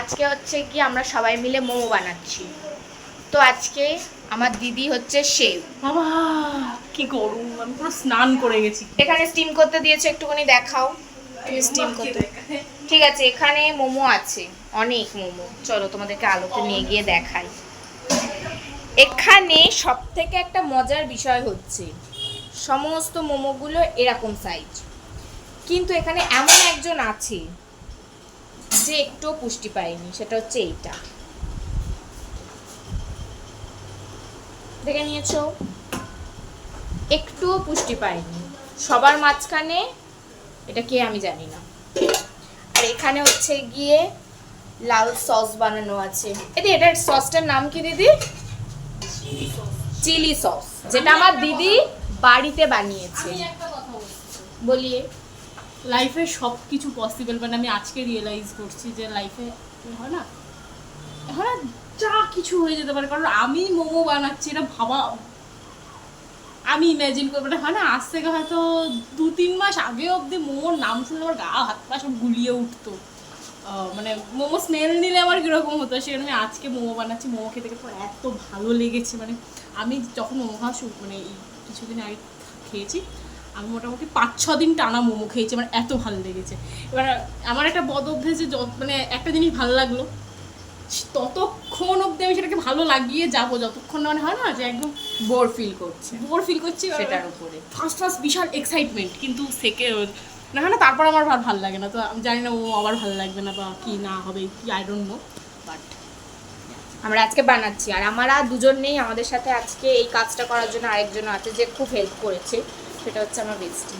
আজকে হচ্ছে কি আমরা সবাই মিলে মোমো বানাচ্ছি। তো আজকে আমার দিদি হচ্ছে শেফ। বাবা কি গরম, আমি পুরো স্নান করে গেছি। এখানে স্টিম করতে দিয়েছে, একটুখানি দেখাও তুমি স্টিম করতে। ঠিক আছে, এখানে মোমো আছে, অনেক মোমো। চলো তোমাদেরকে আলোতে নিয়ে গিয়ে দেখাই। এখানে সব থেকে একটা মজার বিষয় হচ্ছে সমস্ত মোমোগুলো এরকম সাইজ, কিন্তু এখানে এমন একজন আছে যে একটু পুষ্টি পায়নি, সেটা হচ্ছে এইটা। দেখে নিয়েছো, একটুও পুষ্টি পায়নি। সবার মাঝখানে এটা কে আমি জানি না। আর এখানে হচ্ছে গিয়ে লাল সস বানানো আছে। এটার সসটার নাম কি দিদি? চিলি সস, যেটা আমার দিদি বাড়িতে বানিয়েছে। আমি একটা কথা বলছি, বলিয়ে লাইফে সব কিছু পসিবল, মানে আমি আজকে রিয়েলাইজ করছি যে লাইফে হয় না, হয় না, যা কিছু হয়ে যেতে পারে। কারণ আমি মোমো বানাচ্ছি, এটা ভাবা, আমি ইমাজিন করবো না। হয় না, আজ থেকে হয়তো 2-3 মাস আগে অবধি মোমোর নাম শুনলে আমার গা হাত পা সব গুলিয়ে উঠতো। মানে মোমো স্মেল নিলে আমার কীরকম হতো, সেখানে আমি আজকে মোমো বানাচ্ছি। মোমো খেতে খেতে এত ভালো লেগেছে, মানে আমি যখন মোমো খাওয়া মানে এই কিছুদিন আগে খেয়েছি, আমি মোটামুটি 5-6 দিন টানা মোমো খেয়েছি, মানে এত ভালো লেগেছে। এবার আমার একটা বদ অভ্যেস যে মানে একটা জিনিস ভালো লাগলো ততক্ষণ অবধি আমি সেটাকে ভালো লাগিয়ে যাবো, যতক্ষণ না মানে হয় না যে একদম বোর ফিল করছি সেটার উপরে। ফার্স্ট বিশাল এক্সাইটমেন্ট, কিন্তু সেকেন্ড না হয় না, তারপর আমার আর ভালো লাগে না। তো আমি জানি না ও আবার ভালো লাগবে না বা কি না হবে, কি আই ডোন্ট নো, বাট আমরা আজকে বানাচ্ছি। আর আমরা দুজন নেই, আমাদের সাথে আজকে এই কাজটা করার জন্য আরেকজন আছে যে খুব হেল্প করেছে, সেটা হচ্ছে আমার বেস্টি।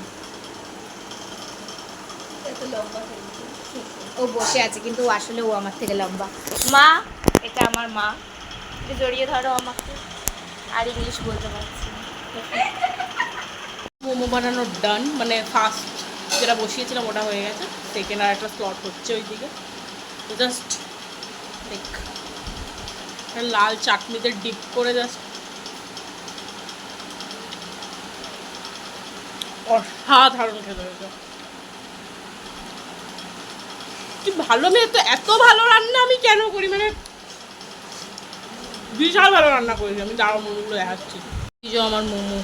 ও বসে আছে, কিন্তু আসলে ও আমার থেকে লম্বা। মা, এটা আমার মা, একটু জড়িয়ে ধরো আমাকে। আর ইংলিশ বলতে পারছি না। মোমো বানানো ডান, মানে ফার্স্ট যেটা বসিয়েছিলাম ওটা হয়ে গেছে, সেকেন্ড আর একটা স্লট হচ্ছে ওই দিকে। তো জাস্ট দেখ লাল চাটনিতে ডিপ করে জাস্ট অসাধারণ খেতে হয়েছে। কি ভালো, আমি এত ভালো রান্না আমি কেন করি, মানে বিশাল ভালো রান্না করেছি আমি। দাঁড়াও মোমোগুলো দেখাচ্ছি। এই যে আমার মোমো,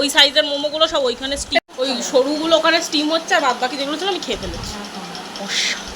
ওই সাইজের মোমোগুলো সব ওইখানে স্টিম, ওই সরুগুলো ওখানে স্টিম হচ্ছে, আর বাদ বাকি যেগুলো ছিল আমি খেয়ে ফেলেছি। অসাধারণ।